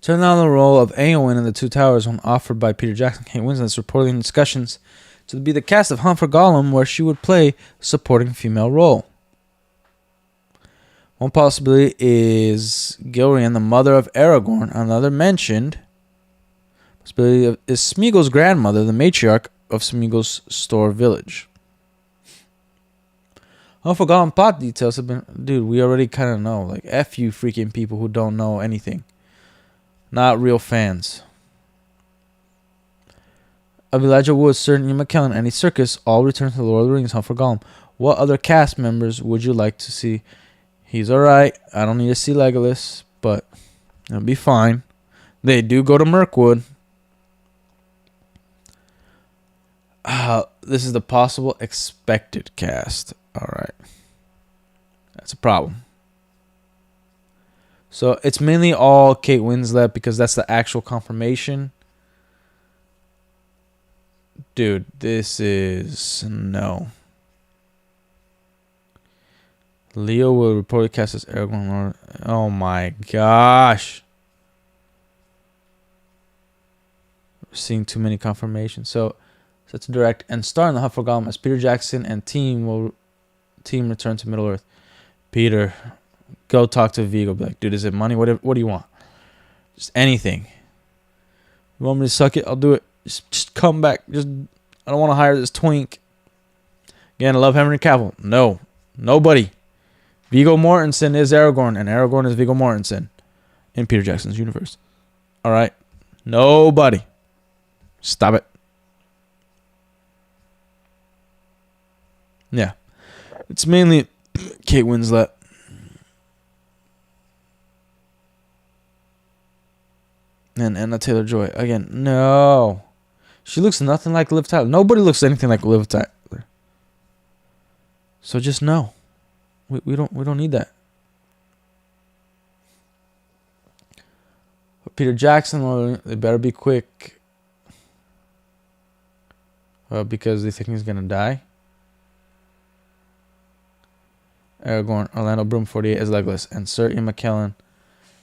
Speaker 1: Turned down the role of Eowyn in The Two Towers when offered by Peter Jackson. Kate Winslet is reportedly in discussions to be the cast of Hunt for Gollum, where she would play a supporting female role. One possibility is Gilrian, the mother of Aragorn. Another mentioned possibility is Smeagol's grandmother, the matriarch of Smeagol's Store Village. Hunt for Gollum plot details have been... Dude, we already kind of know. Like, F you freaking people who don't know anything. Not real fans. Of Elijah Wood, Sir Ian McKellen, and Andy Serkis all return to the Lord of the Rings Hunt for Gollum. What other cast members would you like to see? He's alright. I don't need to see Legolas, but it'll be fine. They do go to Mirkwood. This is the possible expected cast. Alright. That's a problem. So it's mainly all Kate Winslet because that's the actual confirmation. Dude, this is... No. Leo will reportedly cast as Aragorn. Oh my gosh. We're seeing too many confirmations. So, set to direct and star in the Hunt for Gollum as Peter Jackson and team return to Middle Earth. Peter, go talk to Viggo. Be like, dude, is it money? What do you want? Just anything. You want me to suck it? I'll do it. Just come back. I don't want to hire this twink. Again, I love Henry Cavill. No. Nobody. Viggo Mortensen is Aragorn, and Aragorn is Viggo Mortensen in Peter Jackson's universe. All right? Nobody. Stop it. Yeah. It's mainly Kate Winslet. And Anna Taylor-Joy. Again, no. She looks nothing like Liv Tyler. Nobody looks anything like Liv Tyler. So just no. We don't need that. But Peter Jackson, they better be quick. Because they think he's gonna die. Aragorn, Orlando Bloom, 48 as Legolas, and Sir Ian McKellen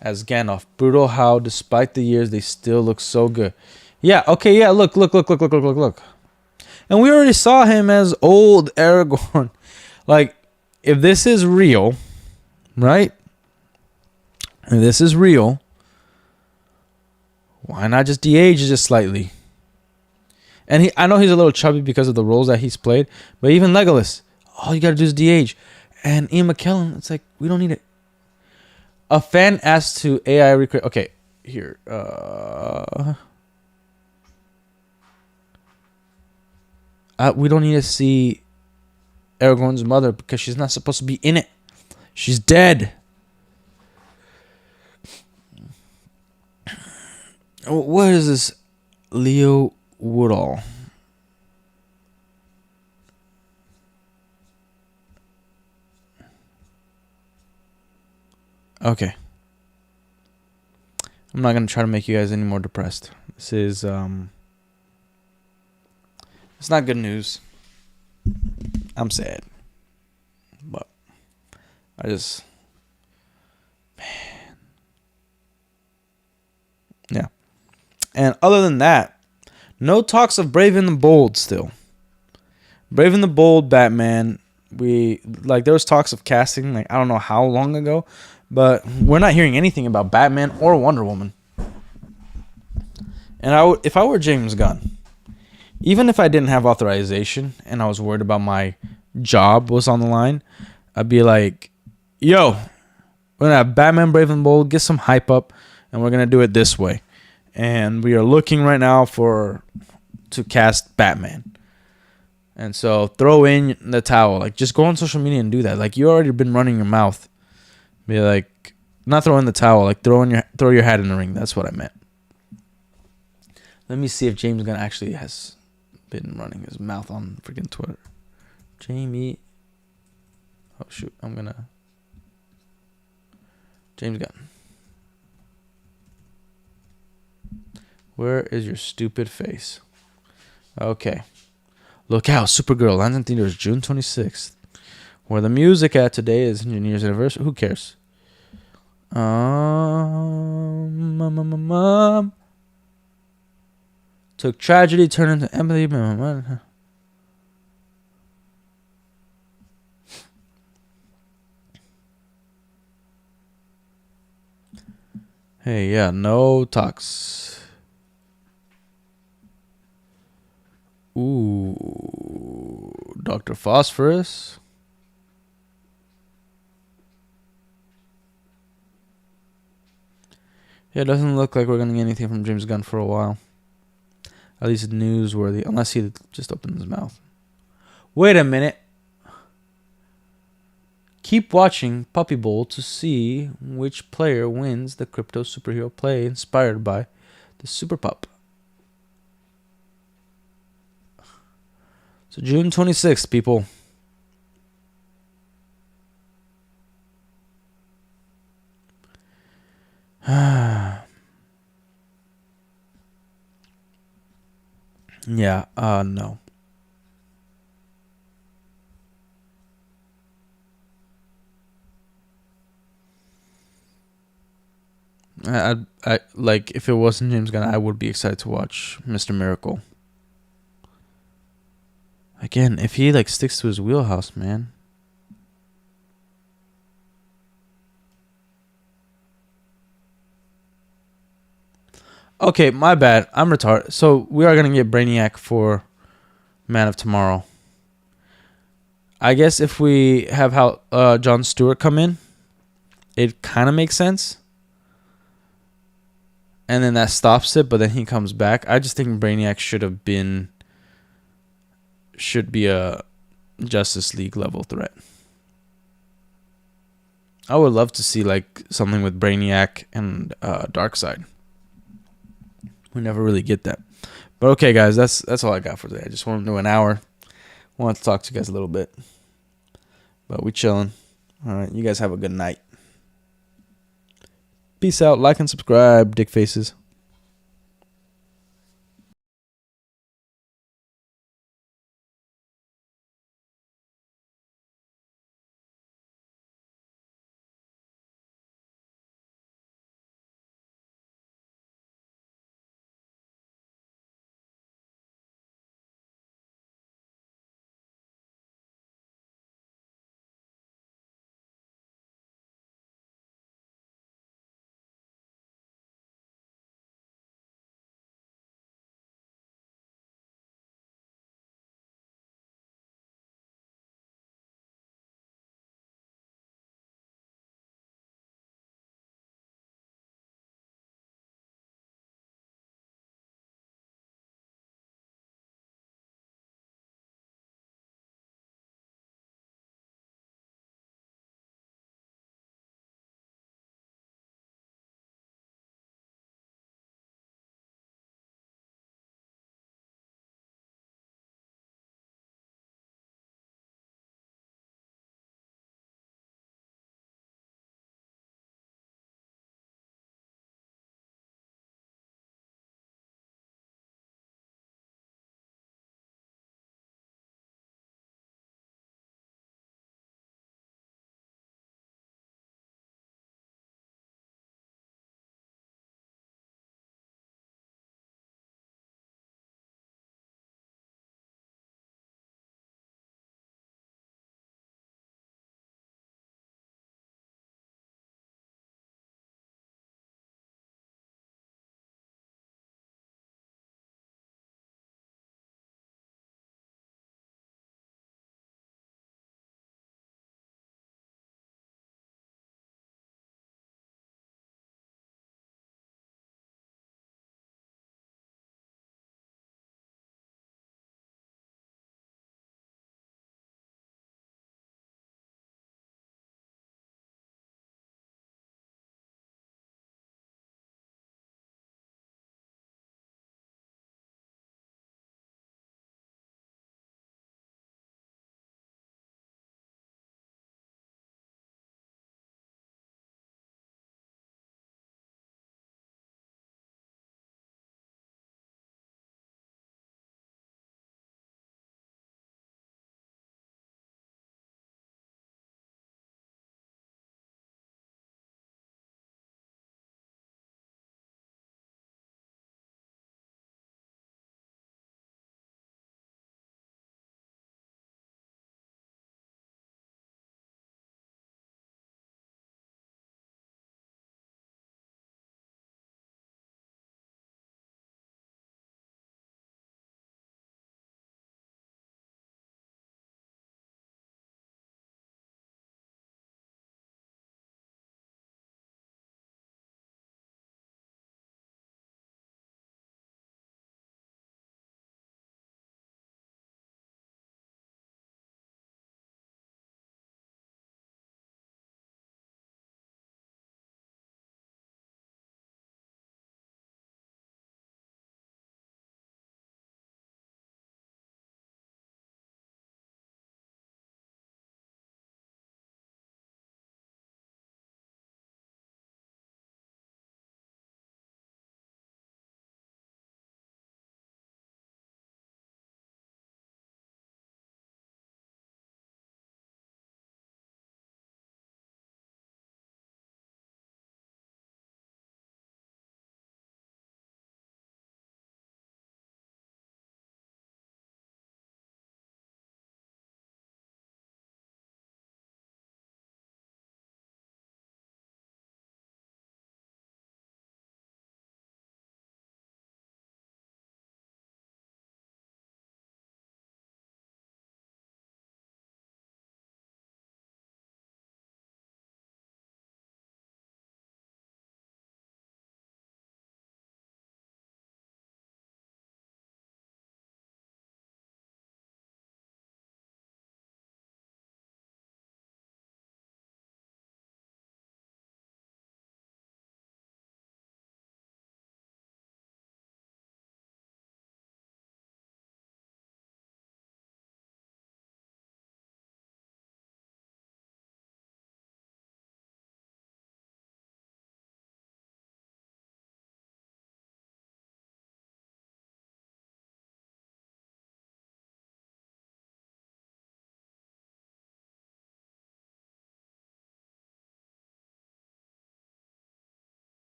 Speaker 1: as Gandalf. Brutal how, despite the years, they still look so good. Yeah, okay, yeah, look. And we already saw him as old Aragorn. Like, if this is real, right? If this is real, why not just de-age just slightly? And I know he's a little chubby because of the roles that he's played, but even Legolas, all you gotta do is de-age. And Ian McKellen, it's like, we don't need it. A fan asked to AI recreate... Okay, here. We don't need to see Aragorn's mother because she's not supposed to be in it. She's dead. What is this? Leo Woodall. Okay. I'm not going to try to make you guys any more depressed. This is, it's not good news. I'm sad. But I just, man. Yeah. And other than that, no talks of Brave and the Bold still. Brave and the Bold Batman, there was talks of casting, I don't know how long ago, but we're not hearing anything about Batman or Wonder Woman. And if I were James Gunn, even if I didn't have authorization and I was worried about my job was on the line, I'd be like, yo, we're going to have Batman Brave and Bold, get some hype up, and we're going to do it this way. And we are looking right now to cast Batman. And so throw in the towel. Just go on social media and do that. You already been running your mouth. Be like, not throw in the towel, throw your hat in the ring. That's what I meant. Let me see if James Gunn actually has been running his mouth on freaking Twitter. Jamie. Oh, shoot. James Gunn. Where is your stupid face? Okay. Look out. Supergirl lands in theaters June 26th. Where the music at today is New Year's anniversary. Who cares? Took tragedy, turned into empathy. Hey, yeah, no talks. Ooh, Dr. Phosphorus. Yeah, it doesn't look like we're gonna get anything from James Gunn for a while. At least newsworthy, unless he just opens his mouth. Wait a minute. Keep watching Puppy Bowl to see which player wins the crypto superhero play inspired by the Super Pup. So June 26th, people. Yeah, no. I like if it wasn't James Gunn, I would be excited to watch Mr. Miracle. Again, if he like sticks to his wheelhouse, man. Okay, my bad. I'm retarded. So we are gonna get Brainiac for Man of Tomorrow. I guess if we have how Jon Stewart come in, it kind of makes sense. And then that stops it, but then he comes back. I just think Brainiac should be a Justice League level threat. I would love to see like something with Brainiac and Darkseid. We never really get that. But okay, guys, that's all I got for today. I just wanted to do an hour. Wanted to talk to you guys a little bit. But we chilling. All right, you guys have a good night. Peace out. Like and subscribe, dick faces.